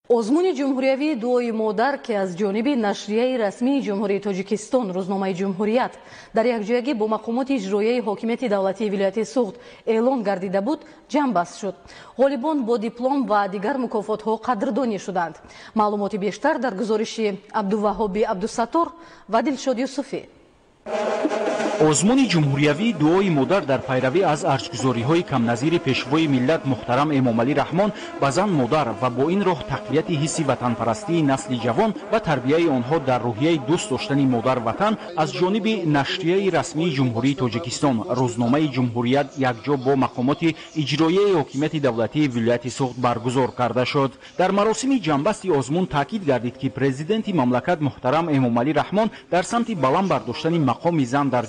озмуни ҷумҳуриявии дуои модар ки аз ҷониби нашрияи расмии ҷумҳурии Тоҷикистон рӯзномаи ҷумҳурият дар якҷоягӣ бо мақомоти иҷроияи ҳокимияти давлатии вилояти суғд эълон гардида буд ҷамъбаст шуд. ғолибон бо диплом ва дигар мукофотҳо қадрдонӣ шуданд. маълумоти бештар дар гузориши Абдуваҳоби Абдусаттор ва Дилшод Юсуфӣ. озмуни ҷумҳуриявии дуои модар дар пайравӣ аз арзгузориҳои камназири пешвои миллат муҳтарам Эмомалӣ Раҳмон ба зан модар ва бо ин роҳ тақвияти ҳисси ватанпарастии насли ҷавон ва тарбияи онҳо дар рӯҳияи дӯст доштани модар ватан аз ҷониби нашрияи расмии ҷумҳурии Тоҷикистон рӯзномаи ҷумҳурият якҷо бо мақомоти иҷроияи ҳокимияти давлатии вилояти суғд баргузор карда шуд. дар маросими ҷамъбасти озмун таъкид гардид ки президенти мамлакат муҳтарам Эмомалӣ Раҳмон дар самти баланд бардоштани мақоми зан дар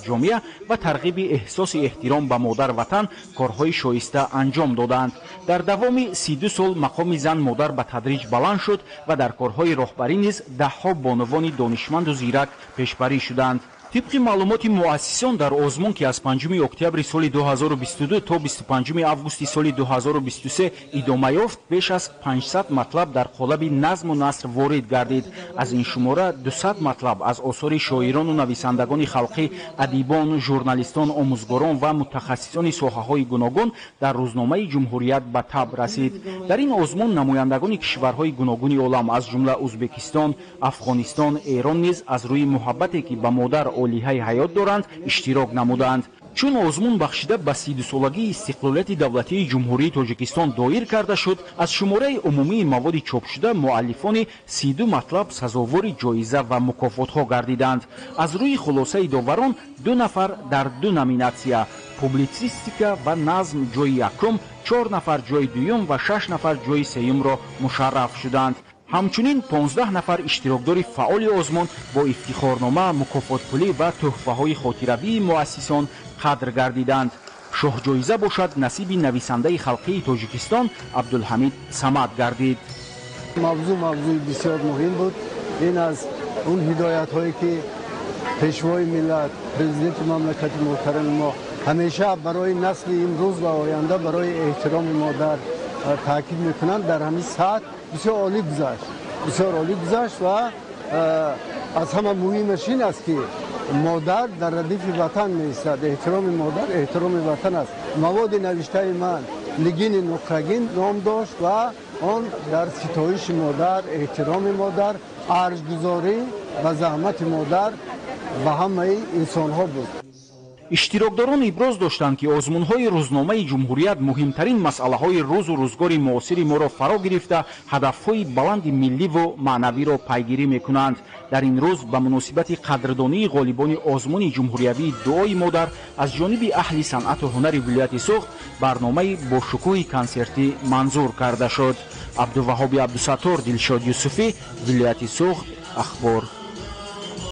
ва тарғиби эҳсоси эҳтиром ба модар ватан корҳои шоиста анҷом доданд. дар давоми 32 сол мақоми зан модар ба тадриҷ баланд шуд ва дар корҳои роҳбарӣ низ даҳҳо бонувони донишманду зирак пешбарӣ шуданд. طبق معلومات مؤسسان در آزمون که از 5 اکتبر سال 2022 تا 25 آگوست سال 2023 ادامه یافت، بیش از 500 مطلب در قالب نظم و نثر وارد گردید. از این شماره 200 مطلب از آثار شاعران و نویسندگان خلقی، ادیبان، ژورنالیستان، آموزگاران و متخصصان ساحه‌های گوناگون در روزنامه جمهوریت به طبع رسید. در این آزمون نمایندگان کشورهای گوناگون عالم از جمله ازبکستان، افغانستان، ایران نیز از روی محبتی که به مادر عالیه حیات دارند اشتراک نمودند. چون آزمون بخشیده به 32 سالگی استقلالیت دولتی جمهوری تاجیکستان دایر کرده شد، از شماره عمومی مواد چاپ شده مؤلفان 32 مطلب سزاوار جایزه و مکافات ها گردیدند. از روی خلاصه داوران 2 نفر در 2 نامیناسیا، پوبلیتریستیکا و نظم جای یکم، 4 نفر جای دوم و 6 نفر جای سوم را مشرف شدند. همچنین 15 نفر اشتراکدار فعال آزمون با افتخارنامه، مکافات پولی و تحفه‌های خاطروی مؤسسان قدر گردیدند. شاه جایزه باشد نصیب نویسنده خلقی تاجیکستان عبدالحمید صمد گردید. موضوع بسیار مهم بود. این از اون هدایت هایی که پیشوای ملت پرزیدنت مملکت محترم ما همیشه برای نسل امروز و آینده برای احترام مادر تاکید میکنند. در همین ساعت بسیار عالی گذشت و از همه مهمش این است که مادر در ردیف وطن می‌ایستد. احترام مادر احترام وطن است. مواد نوشته من لگین نقرگین نام داشت و آن در ستایش مادر، احترام مادر، ارزش‌گذاری و زحمت مادر و همه انسان‌ها بود. اشتراکداران ابراز داشتند که آزمون‌های روزنامه جمهوریت مهمترین مسئله‌های روز و روزگار معاصر ما را فرا گرفته هدف‌های بلند ملی و معنوی را پیگیری می‌کنند. در این روز به مناسبت قدردانی غالبان آزمون جمهوریوی دعای مادر از جانب اهل صنعت و هنر ولایت سوخت برنامه با شکوه کنسرتی منظور کرده شد. عبدالوهاب عبدالستار، دلشاد یوسفی، ولایت سوخت، اخبار.